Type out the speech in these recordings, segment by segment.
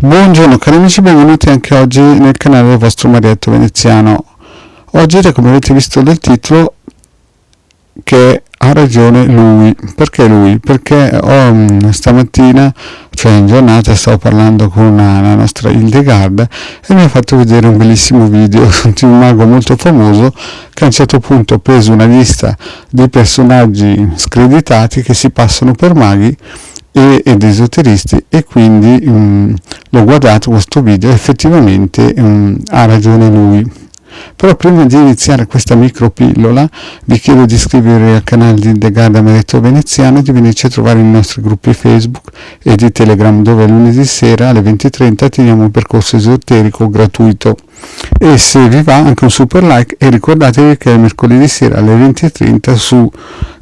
Buongiorno cari amici, benvenuti anche oggi nel canale del vostro Marietto Veneziano. Oggi, come avete visto dal titolo, che ha ragione lui. Perché lui? Perché stamattina, cioè in giornata, stavo parlando con la nostra Hildegard e mi ha fatto vedere un bellissimo video di un mago molto famoso che a un certo punto ha preso una lista di personaggi screditati che si passano per maghi ed esoteristi, e quindi l'ho guardato questo video e effettivamente ha ragione lui. Però prima di iniziare questa micropillola vi chiedo di iscrivervi al canale di Hildegard Marietto Veneziano e di venirci a trovare nei nostri gruppi Facebook e di Telegram, dove lunedì sera alle 20:30 teniamo un percorso esoterico gratuito. E se vi va, anche un super like, e ricordatevi che mercoledì sera alle 20:30 su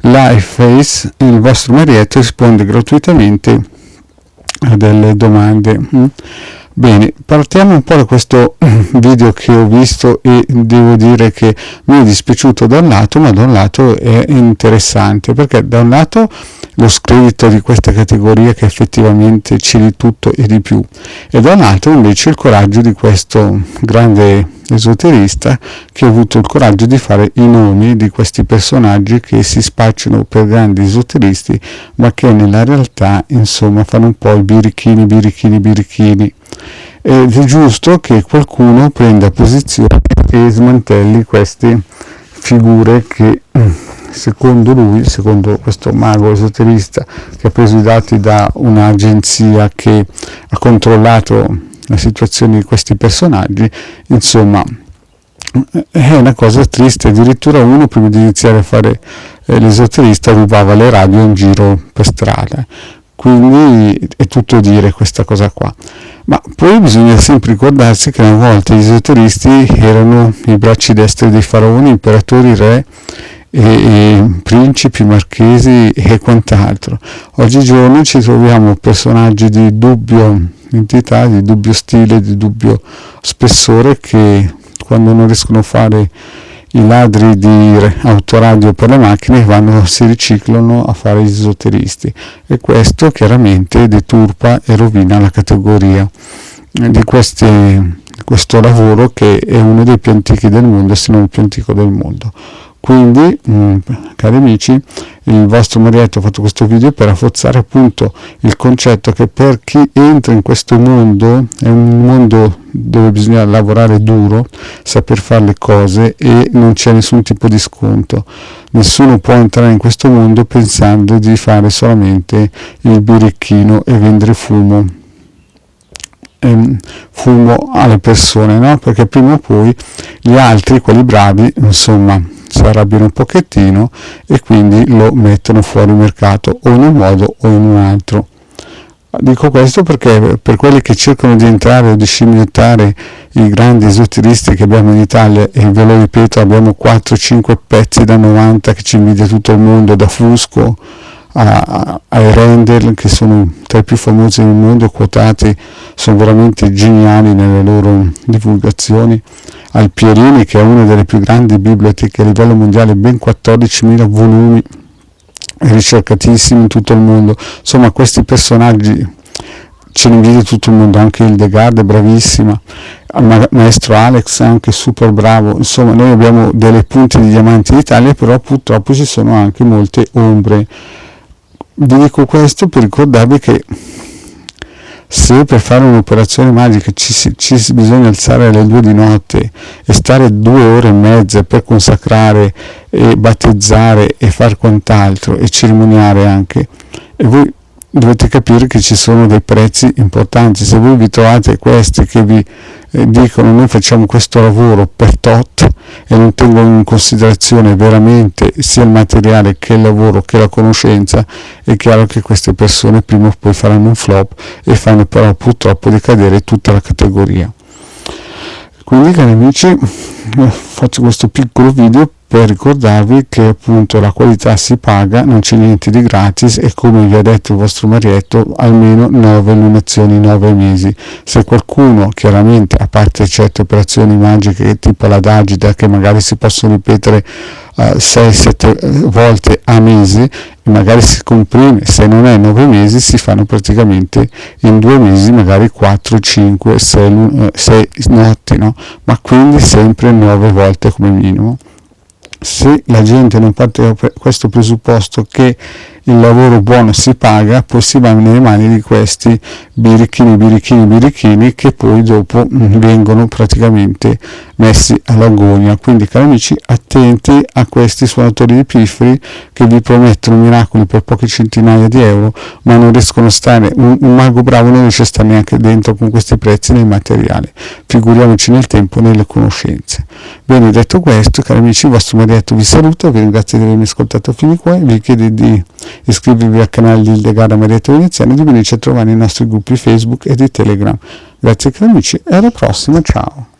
Liveface il vostro Marietto risponde gratuitamente a delle domande. Bene, partiamo un po' da questo video che ho visto e devo dire che mi è dispiaciuto da un lato, ma da un lato è interessante, perché da un lato lo scredito di questa categoria che effettivamente c'è di tutto e di più, e da un altro invece il coraggio di questo grande esoterista che ha avuto il coraggio di fare i nomi di questi personaggi che si spacciano per grandi esoteristi, ma che nella realtà insomma fanno un po' i birichini. Ed è giusto che qualcuno prenda posizione e smantelli queste figure che secondo lui, secondo questo mago esoterista che ha preso i dati da un'agenzia che ha controllato la situazione di questi personaggi, insomma è una cosa triste. Addirittura uno, prima di iniziare a fare l'esoterista, rubava le radio in giro per strada, quindi è tutto dire questa cosa qua. Ma poi bisogna sempre ricordarsi che una volta gli esoteristi erano i bracci destri dei faraoni, imperatori, re e principi, marchesi e quant'altro. Oggigiorno ci troviamo personaggi di dubbio entità, di dubbio stile, di dubbio spessore, che quando non riescono a fare i ladri di autoradio per le macchine si riciclano a fare gli esoteristi, e questo chiaramente deturpa e rovina la categoria di questo lavoro, che è uno dei più antichi del mondo, se non il più antico del mondo. Quindi, cari amici, il vostro Marietto ha fatto questo video per rafforzare appunto il concetto che per chi entra in questo mondo, è un mondo dove bisogna lavorare duro, saper fare le cose, e non c'è nessun tipo di sconto. Nessuno può entrare in questo mondo pensando di fare solamente il birichino e vendere fumo alle persone, no? Perché prima o poi gli altri, quelli bravi, insomma, si arrabbiano un pochettino e quindi lo mettono fuori mercato, o in un modo o in un altro. Dico questo perché per quelli che cercano di entrare o di scimmiottare i grandi esoteristi che abbiamo in Italia, e ve lo ripeto, abbiamo 4-5 pezzi da 90 che ci invidia tutto il mondo, da Fusco ai Rendell, che sono tra i più famosi nel mondo, quotati, sono veramente geniali nelle loro divulgazioni, al Pierini, che è una delle più grandi biblioteche a livello mondiale, ben 14.000 volumi, ricercatissimi in tutto il mondo. Insomma, questi personaggi ce li invidia tutto il mondo, anche Hildegard è bravissima, maestro Alex è anche super bravo. Insomma, noi abbiamo delle punte di diamanti in Italia, però purtroppo ci sono anche molte ombre. Vi dico questo per ricordarvi che se per fare un'operazione magica ci bisogna alzare alle 2 di notte e stare 2 ore e mezza per consacrare e battezzare e far quant'altro e cerimoniare anche, e voi dovete capire che ci sono dei prezzi importanti. Se voi vi trovate questi che vi dicono noi facciamo questo lavoro per tot e non tengono in considerazione veramente sia il materiale che il lavoro che la conoscenza, è chiaro che queste persone prima o poi faranno un flop e fanno però purtroppo decadere tutta la categoria. Quindi, cari amici, faccio questo piccolo video per ricordarvi che appunto la qualità si paga, non c'è niente di gratis, e come vi ha detto il vostro Marietto, almeno 9 lunazioni, 9 mesi. Se qualcuno, chiaramente, a parte certe operazioni magiche tipo la Dagida che magari si possono ripetere 6-7 volte a mese, e magari si comprime, se non è 9 mesi si fanno praticamente in 2 mesi magari 4, 5, 6 notti, no? Ma quindi sempre 9 volte come minimo. Se la gente non parte da questo presupposto che il lavoro buono si paga, poi si va nelle mani di questi birichini che poi dopo vengono praticamente messi all'agonia. Quindi, cari amici, attenti a questi suonatori di pifferi che vi promettono miracoli per poche centinaia di euro, ma non riescono a stare, un mago bravo non riesce a stare neanche dentro con questi prezzi nei materiali, figuriamoci nel tempo, nelle conoscenze. Bene, detto questo, cari amici, il vostro Marietto vi saluta, vi ringrazio di avermi ascoltato fino qua, vi chiedo di iscrivervi al canale di Ildegara Marietto Veneziano e di venirci a trovare nei nostri gruppi Facebook e di Telegram. Grazie cari amici e alla prossima, ciao!